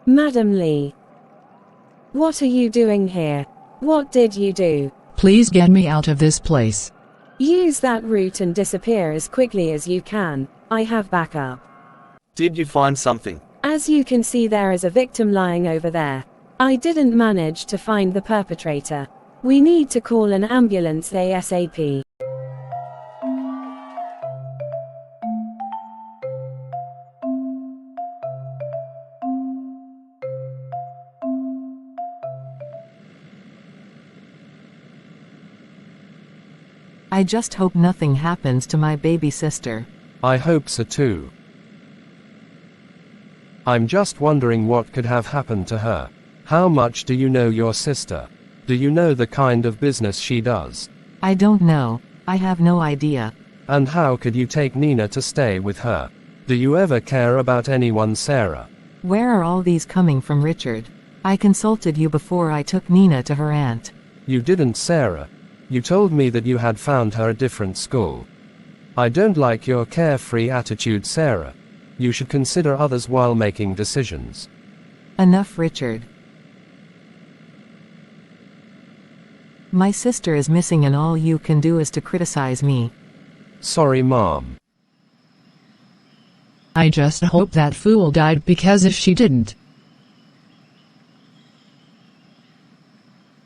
Madam Lee. What are you doing here? What did you do? Please get me out of this place. Use that route and disappear as quickly as you can. I have backup. Did you find something? As you can see, there is a victim lying over there. I didn't manage to find the perpetrator. We need to call an ambulance ASAP. I just hope nothing happens to my baby sister. I hope so too. I'm just wondering what could have happened to her. How much do you know your sister? Do you know the kind of business she does? I don't know. I have no idea. And how could you take Nina to stay with her? Do you ever care about anyone, Sarah? Where are all these coming from, Richard? I consulted you before I took Nina to her aunt. You didn't, Sarah. You told me that you had found her a different school. I don't like your carefree attitude, Sarah. You should consider others while making decisions. Enough, Richard. My sister is missing and all you can do is to criticize me. Sorry, Mom. I just hope that fool died, because if she didn't,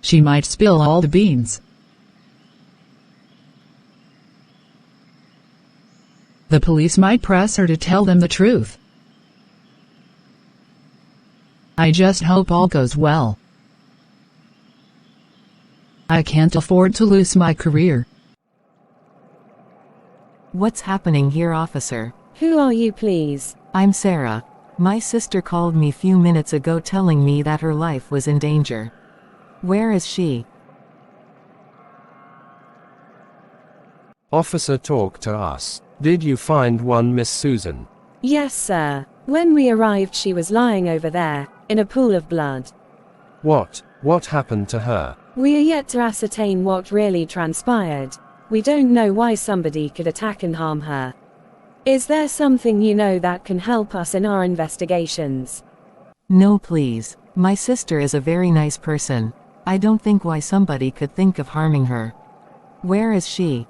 she might spill all the beans. The police might press her to tell them the truth. I just hope all goes well. I can't afford to lose my career. What's happening here, officer? Who are you, please? I'm Sarah. My sister called me few minutes ago telling me that her life was in danger. Where is she? Officer, talk to us. Did you find one, Miss Susan? Yes, sir. When we arrived, she was lying over there, in a pool of blood. What happened to her? We are yet to ascertain what really transpired. We don't know why somebody could attack and harm her. Is there something you know that can help us in our investigations? No, please. My sister is a very nice person. I don't think why somebody could think of harming her. Where is she?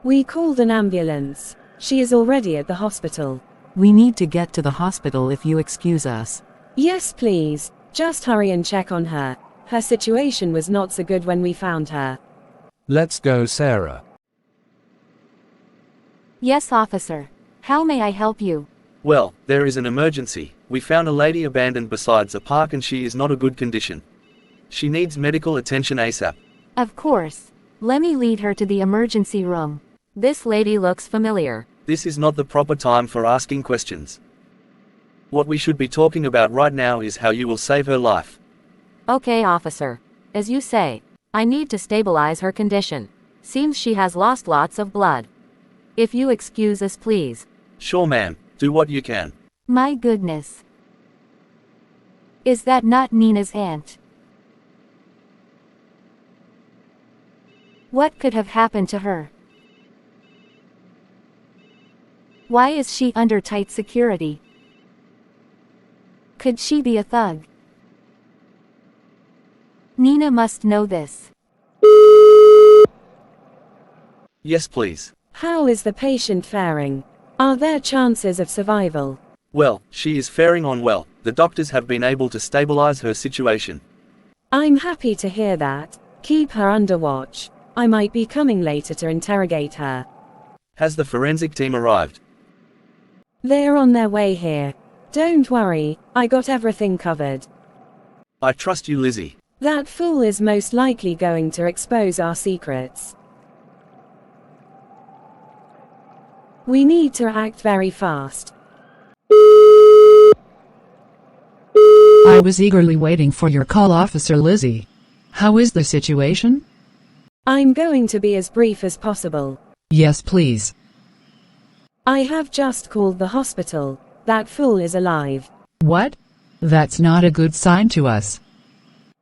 We called an ambulance. She is already at the hospital. We need to get to the hospital if you excuse us. Yes, please. Just hurry and check on her. Her situation was not so good when we found her. Let's go, Sarah. Yes, officer. How may I help you? Well, there is an emergency. We found a lady abandoned beside a park and she is not a good condition. She needs medical attention ASAP. Of course. Let me lead her to the emergency room. This lady looks familiar. This is not the proper time for asking questions. What we should be talking about right now is how you will save her life. Okay, officer. As you say, I need to stabilize her condition. Seems she has lost lots of blood. If you excuse us, please. Sure, ma'am. Do what you can. My goodness. Is that not Nina's aunt? What could have happened to her? Why is she under tight security? Could she be a thug? Nina must know this. Yes, please. How is the patient faring? Are there chances of survival? Well, she is faring on well. The doctors have been able to stabilize her situation. I'm happy to hear that. Keep her under watch. I might be coming later to interrogate her. Has the forensic team arrived? They're on their way here. Don't worry, I got everything covered. I trust you, Lizzie. That fool is most likely going to expose our secrets. We need to act very fast. I was eagerly waiting for your call, Officer Lizzie. How is the situation? I'm going to be as brief as possible. Yes, please. I have just called the hospital. That fool is alive. What? That's not a good sign to us.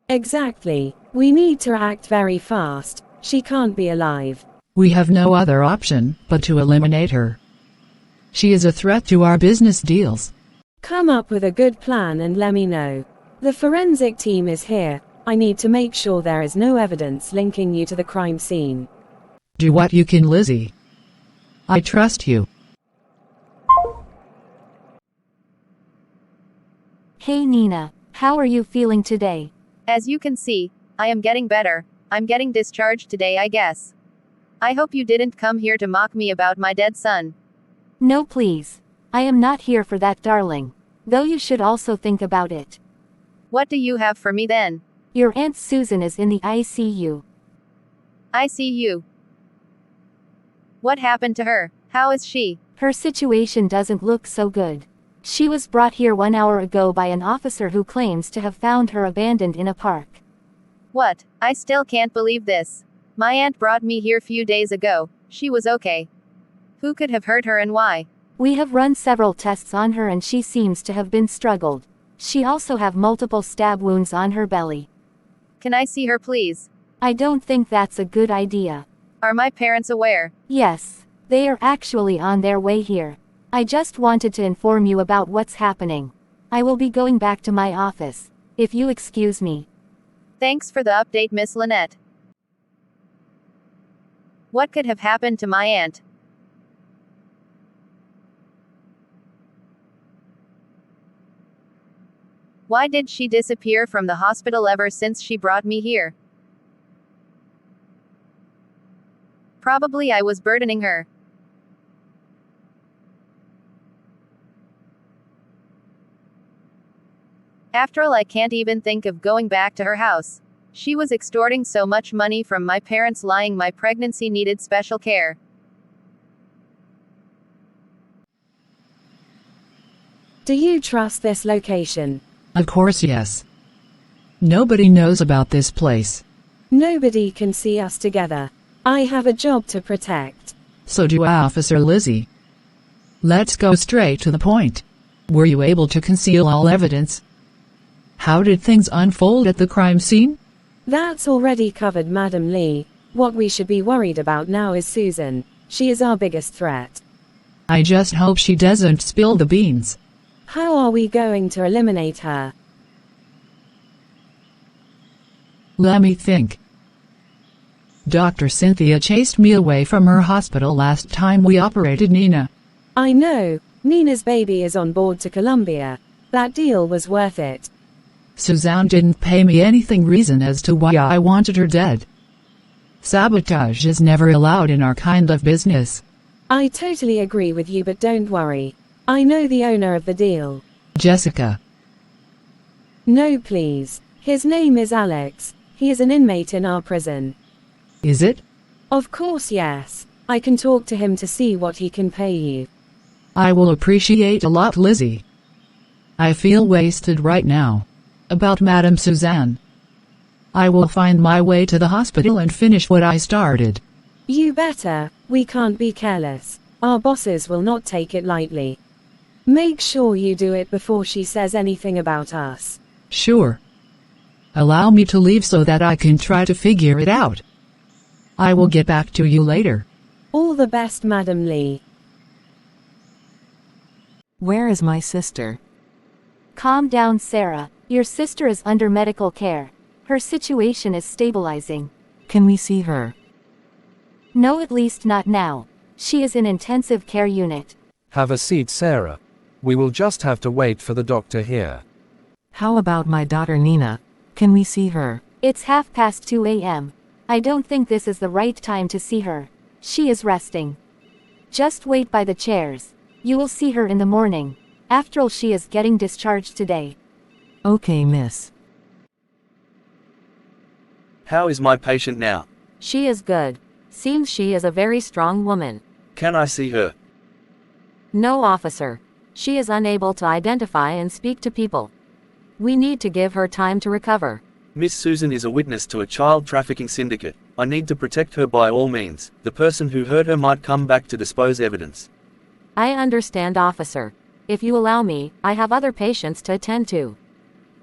Exactly. We need to act very fast. She can't be alive. We have no other option but to eliminate her. She is a threat to our business deals. Come up with a good plan and let me know. The forensic team is here. I need to make sure there is no evidence linking you to the crime scene. Do what you can, Lizzie. I trust you. Hey Nina, how are you feeling today? As you can see, I am getting better. I'm getting discharged today, I guess. I hope you didn't come here to mock me about my dead son. No, please. I am not here for that, darling. Though you should also think about it. What do you have for me then? Your Aunt Susan is in the ICU. ICU. What happened to her? How is she? Her situation doesn't look so good. She was brought here 1 hour ago by an officer who claims to have found her abandoned in a park. What? I still can't believe this. My aunt brought me here few days ago. She was okay. Who could have hurt her and why? We have run several tests on her and she seems to have been struggled. She also have multiple stab wounds on her belly. Can I see her please? I don't think that's a good idea. Are my parents aware? Yes, they are actually on their way here. I just wanted to inform you about what's happening. I will be going back to my office, if you excuse me. Thanks for the update, Miss Lynette. What could have happened to my aunt? Why did she disappear from the hospital ever since she brought me here? Probably I was burdening her. After all, I can't even think of going back to her house. She was extorting so much money from my parents, lying my pregnancy needed special care. Do you trust this location? Of course, yes. Nobody knows about this place. Nobody can see us together. I have a job to protect. So do I, Officer Lizzie. Let's go straight to the point. Were you able to conceal all evidence? How did things unfold at the crime scene? That's already covered, Madam Lee. What we should be worried about now is Susan. She is our biggest threat. I just hope she doesn't spill the beans. How are we going to eliminate her? Let me think. Dr. Cynthia chased me away from her hospital last time we operated Nina. I know. Nina's baby is on board to Colombia. That deal was worth it. Suzanne didn't pay me anything reason as to why I wanted her dead. Sabotage is never allowed in our kind of business. I totally agree with you, but don't worry. I know the owner of the deal. Jessica. No, please. His name is Alex. He is an inmate in our prison. Is it? Of course, yes. I can talk to him to see what he can pay you. I will appreciate a lot, Lizzie. I feel wasted right now. About Madame Suzanne. I will find my way to the hospital and finish what I started. You better. We can't be careless. Our bosses will not take it lightly. Make sure you do it before she says anything about us. Sure. Allow me to leave so that I can try to figure it out. I will get back to you later. All the best, Madam Lee. Where is my sister? Calm down, Sarah. Your sister is under medical care. Her situation is stabilizing. Can we see her? No, at least not now. She is in intensive care unit. Have a seat, Sarah. We will just have to wait for the doctor here. How about my daughter Nina? Can we see her? It's 2:30 a.m. I don't think this is the right time to see her. She is resting. Just wait by the chairs. You will see her in the morning. After all, she is getting discharged today. Okay, miss. How is my patient now? She is good. Seems she is a very strong woman. Can I see her? No, officer. She is unable to identify and speak to people. We need to give her time to recover. Miss Susan is a witness to a child trafficking syndicate. I need to protect her by all means. The person who hurt her might come back to dispose evidence. I understand, officer. If you allow me, I have other patients to attend to.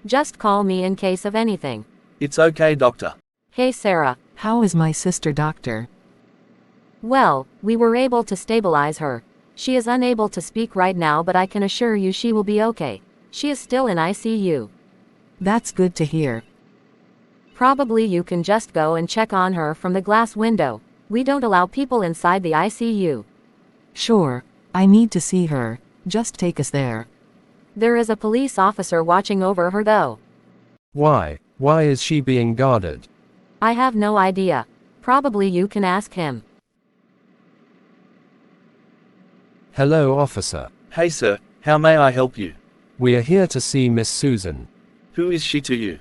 Just call me in case of anything. It's okay, doctor. Hey, Sarah. How is my sister, doctor? Well, we were able to stabilize her. She is unable to speak right now, but I can assure you she will be okay. She is still in ICU. That's good to hear. Probably you can just go and check on her from the glass window. We don't allow people inside the ICU. Sure, I need to see her. Just take us there. There is a police officer watching over her though. Why? Why is she being guarded? I have no idea. Probably you can ask him. Hello, officer. Hey sir, how may I help you? We are here to see Miss Susan. Who is she to you?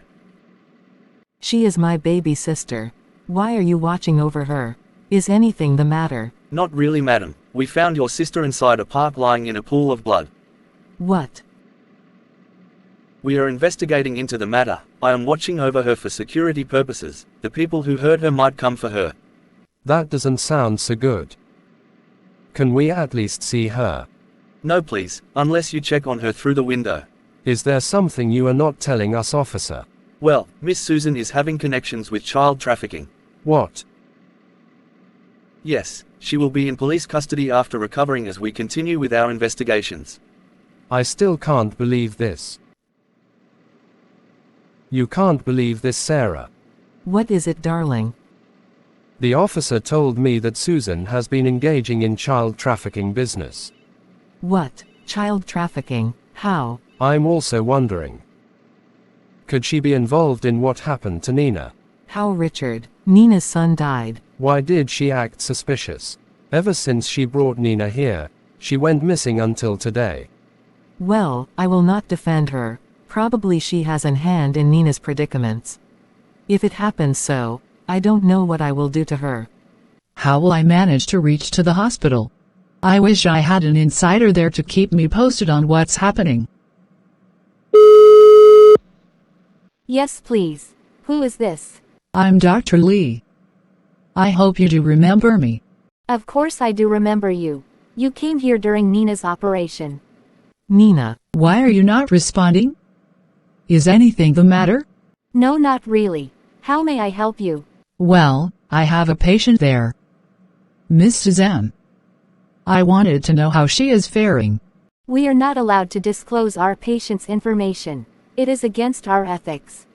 She is my baby sister. Why are you watching over her? Is anything the matter? Not really, madam. We found your sister inside a park lying in a pool of blood. What? We are investigating into the matter. I am watching over her for security purposes. The people who hurt her might come for her. That doesn't sound so good. Can we at least see her? No please, unless you check on her through the window. Is there something you are not telling us, officer? Well, Miss Susan is having connections with child trafficking. What? Yes, she will be in police custody after recovering as we continue with our investigations. I still can't believe this. You can't believe this, Sarah. What is it, darling? The officer told me that Susan has been engaging in child trafficking business. What? Child trafficking? How? I'm also wondering. Could she be involved in what happened to Nina? How, Richard? Nina's son died. Why did she act suspicious? Ever since she brought Nina here, she went missing until today. Well, I will not defend her. Probably she has an hand in Nina's predicaments. If it happens so, I don't know what I will do to her. How will I manage to reach to the hospital? I wish I had an insider there to keep me posted on what's happening. Yes, please. Who is this? I'm Dr. Lee. I hope you do remember me. Of course I do remember you. You came here during Nina's operation. Nina. Why are you not responding? Is anything the matter? No, not really. How may I help you? Well, I have a patient there. Miss Suzanne. I wanted to know how she is faring. We are not allowed to disclose our patient's information. It is against our ethics.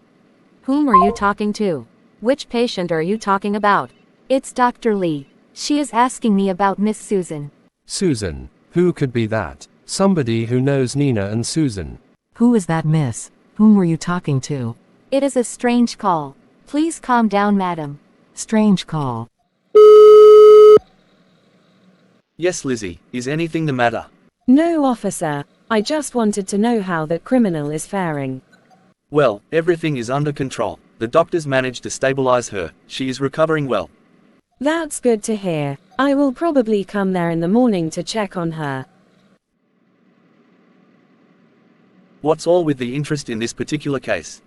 Whom are you talking to? Which patient are you talking about? It's Dr. Lee. She is asking me about Miss Susan. Susan? Who could be that? Somebody who knows Nina and Susan. Who is that miss? Whom were you talking to? It is a strange call. Please calm down, madam. Strange call. Yes, Lizzie, is anything the matter? No, officer. I just wanted to know how that criminal is faring. Well, everything is under control. The doctors managed to stabilize her. She is recovering well. That's good to hear. I will probably come there in the morning to check on her. What's all with the interest in this particular case?